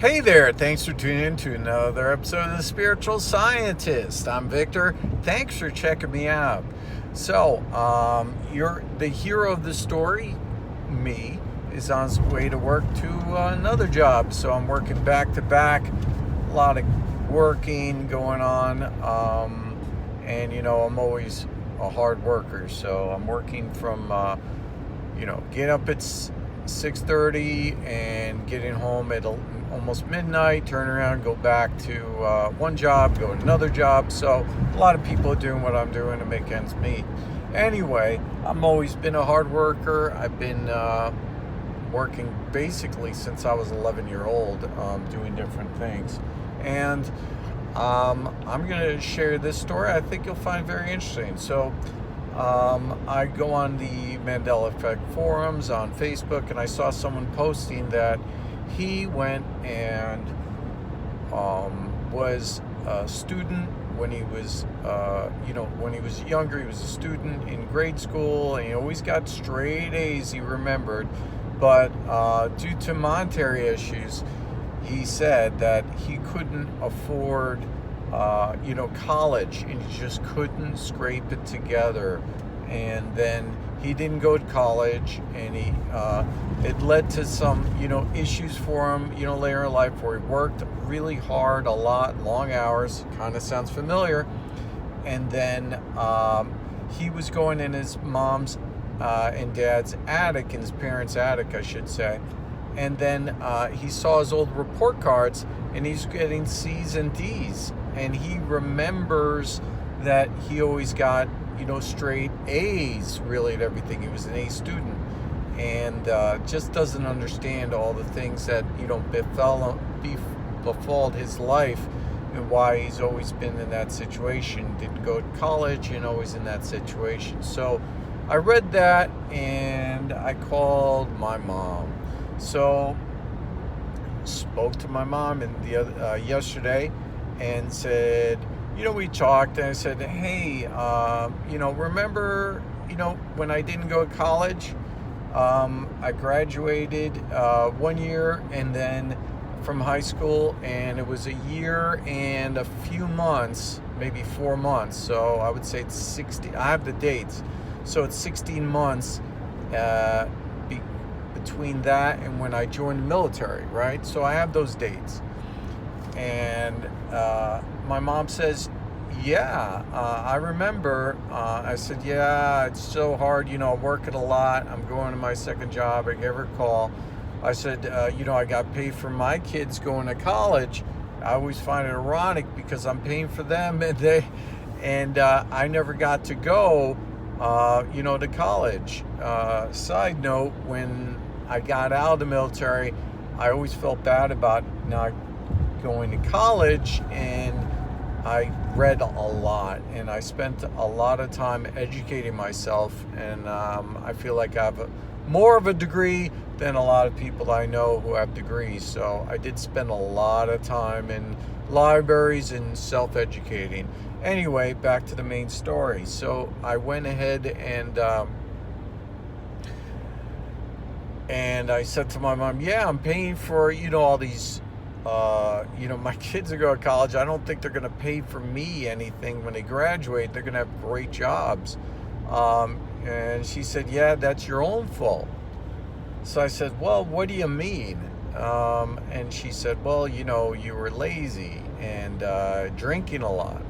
Hey there, thanks for tuning in to another episode of The Spiritual Scientist. I'm Victor. Thanks for checking me out. So, you're the hero of the story, me, is on his way to work to another job. So I'm working back to back, a lot of working going on. And I'm always a hard worker. So I'm working from, get up at 6:30 and getting home at almost midnight, turn around, go back to one job, go to another job. So a lot of people are doing what I'm doing to make ends meet. Anyway, I've always been a hard worker. I've been working basically since I was 11-year-old, doing different things. And I'm going to share this story. I think you'll find very interesting. So I go on the Mandela Effect forums on Facebook, and I saw someone posting that he went and was a student when he was, when he was younger. He was a student in grade school, and he always got straight A's, he remembered. But due to monetary issues, he said that he couldn't afford college, and he just couldn't scrape it together. And then he didn't go to college, and it led to some issues for him later in life, where he worked really hard, a lot, long hours. Kind of sounds familiar. And then he was going in his mom's and dad's attic, in his parents' attic, I should say. And then he saw his old report cards, and he's getting C's and D's. And he remembers that he always got, straight A's, really, at everything. He was an A student. And just doesn't understand all the things that, befalled his life, and why he's always been in that situation. Didn't go to college, and always in that situation. So I read that, and I called my mom. So spoke to my mom yesterday, and said, we talked, and I said, hey, remember, when I didn't go to college, I graduated 1 year, and then from high school, and it was a year and a few months, maybe 4 months. So I would say it's 60. I have the dates. So it's 16 months between that and when I joined the military, right? So I have those dates. And my mom says, yeah, I remember. I said, yeah, it's so hard. I'm working a lot. I'm going to my second job. I gave her a call. I said, I got paid for my kids going to college. I always find it ironic because I'm paying for them, and I never got to go, to college. Side note, when I got out of the military, I always felt bad about not going to college, and I read a lot, and I spent a lot of time educating myself, and I feel like I have more of a degree than a lot of people I know who have degrees. So I did spend a lot of time in libraries and self-educating. Anyway, back to the main story. So I went ahead and I said to my mom, yeah, I'm paying for, all these, my kids are going to college. I don't think they're going to pay for me anything when they graduate. They're going to have great jobs. And she said, yeah, that's your own fault. So I said, well, what do you mean? And she said, well, you were lazy and drinking a lot.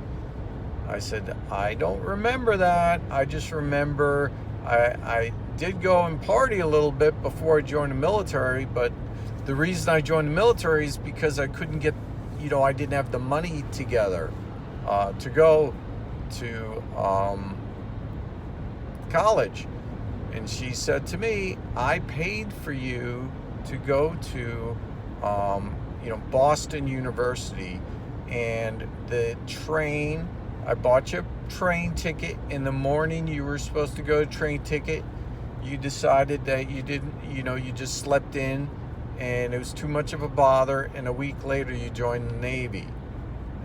I said, I don't remember that. I just remember I did go and party a little bit before I joined the military, but the reason I joined the military is because I couldn't get, I didn't have the money together to go to college. And she said to me, I paid for you to go to, Boston University, and the train, I bought you a train ticket. In the morning, you were supposed to go to train ticket. You decided that you didn't, you just slept in, and it was too much of a bother. And a week later, you joined the Navy.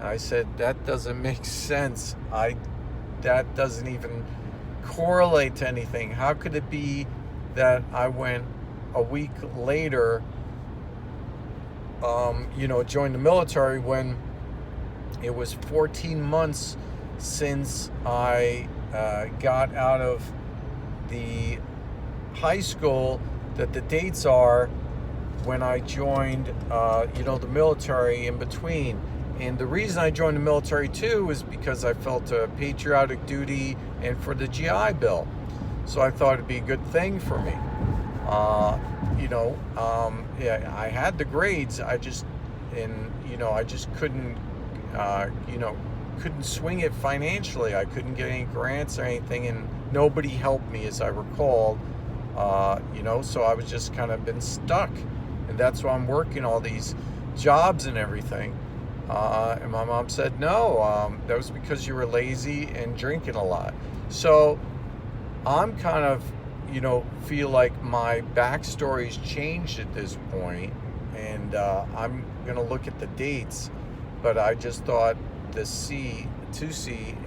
I said, that doesn't make sense. That doesn't even correlate to anything. How could it be that I went a week later joined the military when it was 14 months since I got out of the high school, that the dates are when I joined, the military in between. And the reason I joined the military too was because I felt a patriotic duty and for the GI Bill. So I thought it'd be a good thing for me. I had the grades. I just couldn't, couldn't swing it financially. I couldn't get any grants or anything, and nobody helped me, as I recall. So I was just kind of been stuck, and that's why I'm working all these jobs and everything. And my mom said, no, that was because you were lazy and drinking a lot. So I'm kind of, feel like my backstory's changed at this point, and I'm going to look at the dates, but I just thought to see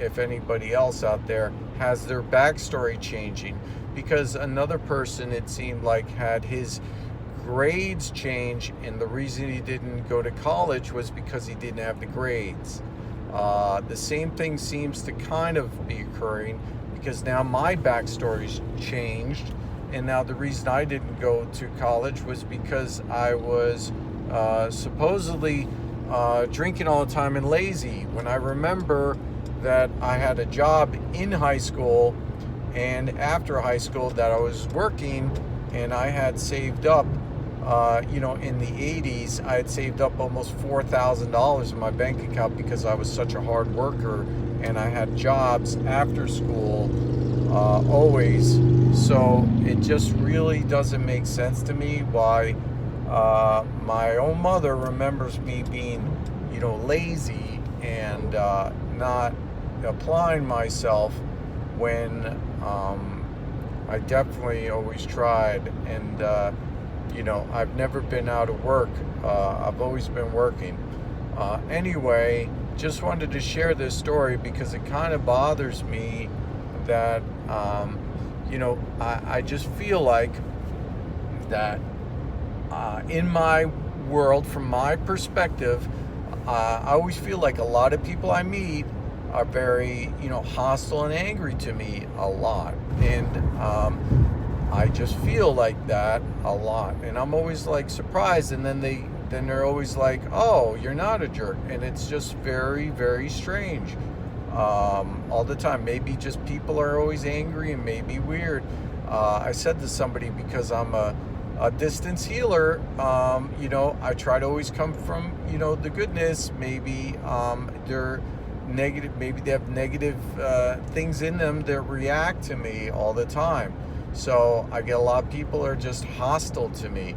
if anybody else out there has their backstory changing, because another person, it seemed like, had his grades change, and the reason he didn't go to college was because he didn't have the grades. The same thing seems to kind of be occurring, because now my backstory's changed, and now the reason I didn't go to college was because I was supposedly drinking all the time and lazy, when I remember that I had a job in high school and after high school that I was working, and I had saved up, in the 80s, I had saved up almost $4,000 in my bank account because I was such a hard worker, and I had jobs after school always. So it just really doesn't make sense to me why my own mother remembers me being, lazy and not applying myself when I definitely always tried. And I've never been out of work. I've always been working. Anyway, just wanted to share this story because it kind of bothers me that, I just feel like that in my world, from my perspective, I always feel like a lot of people I meet are very, hostile and angry to me a lot. And I just feel like that a lot. And I'm always like surprised. And then they're always like, oh, you're not a jerk. And it's just very, very strange. All the time. Maybe just people are always angry and maybe weird. I said to somebody, because I'm a distance healer, I try to always come from, the goodness. Maybe they're negative, maybe they have negative things in them that react to me all the time. So I get a lot of people are just hostile to me,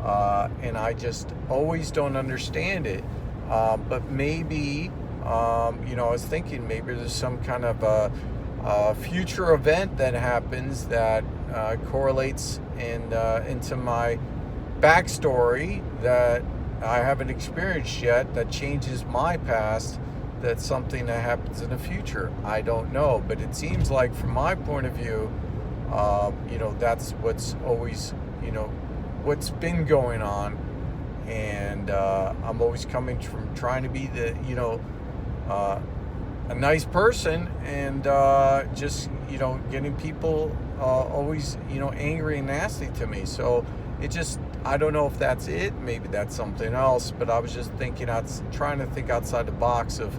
and I just always don't understand it. But maybe, I was thinking maybe there's some kind of a future event that happens that correlates into my backstory that I haven't experienced yet, that changes my past. That's something that happens in the future. I don't know, but it seems like from my point of view, that's what's always, what's been going on. And I'm always coming from trying to be the, a nice person, and just, getting people always, angry and nasty to me. So it just, I don't know if that's it. Maybe that's something else. But I was just trying to think outside the box of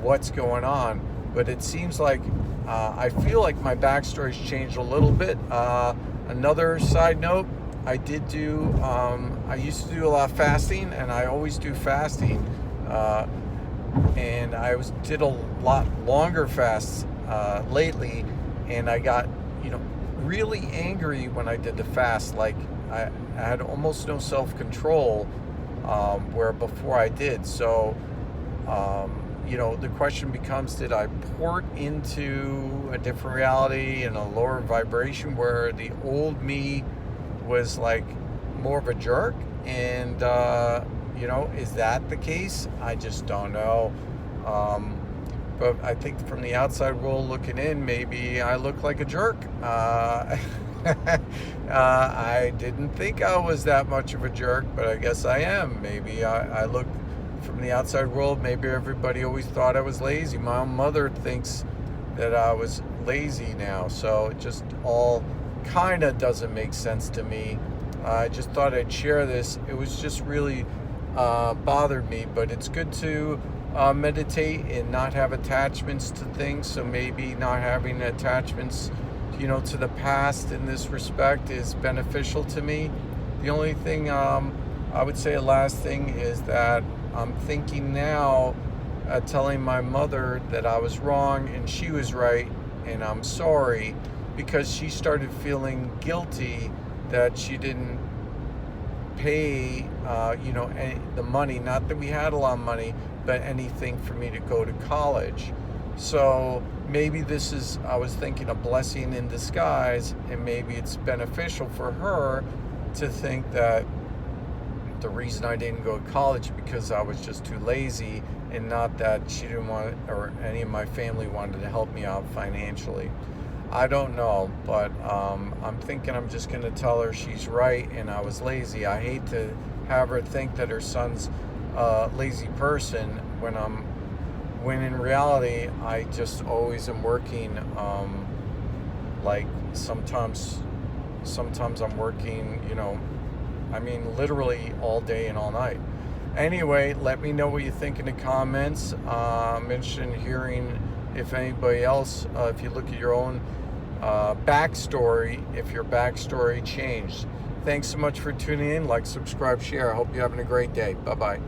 what's going on. But it seems like I feel like my backstory's changed a little bit. Another side note, I used to do a lot of fasting, and I always do fasting. And I did a lot longer fasts lately, and I got, really angry when I did the fast. Like I had almost no self-control, where before I did. So, the question becomes, did I port into a different reality and a lower vibration where the old me was like more of a jerk? And, is that the case? I just don't know. But I think from the outside world looking in, maybe I look like a jerk. I didn't think I was that much of a jerk, but I guess I am. Maybe I look from the outside world, maybe everybody always thought I was lazy. My own mother thinks that I was lazy now, so it just all kind of doesn't make sense to me. I just thought I'd share this. It was just really bothered me, but it's good to meditate and not have attachments to things. So maybe not having attachments, to the past in this respect is beneficial to me. The only thing I would say, a last thing, is that I'm thinking now, telling my mother that I was wrong and she was right, and I'm sorry, because she started feeling guilty that she didn't pay, the money. Not that we had a lot of money, but anything for me to go to college. So maybe this is, I was thinking, a blessing in disguise, and maybe it's beneficial for her to think that the reason I didn't go to college because I was just too lazy, and not that she didn't want, or any of my family wanted to help me out financially. I don't know, but I'm thinking I'm just going to tell her she's right and I was lazy. I hate to have her think that her son's a lazy person when in reality I just always am working. Like sometimes I'm working, literally all day and all night. Anyway, let me know what you think in the comments. I'm interested in hearing if anybody else, if you look at your own backstory, if your backstory changed. Thanks so much for tuning in. Like, subscribe, share. I hope you're having a great day. Bye-bye.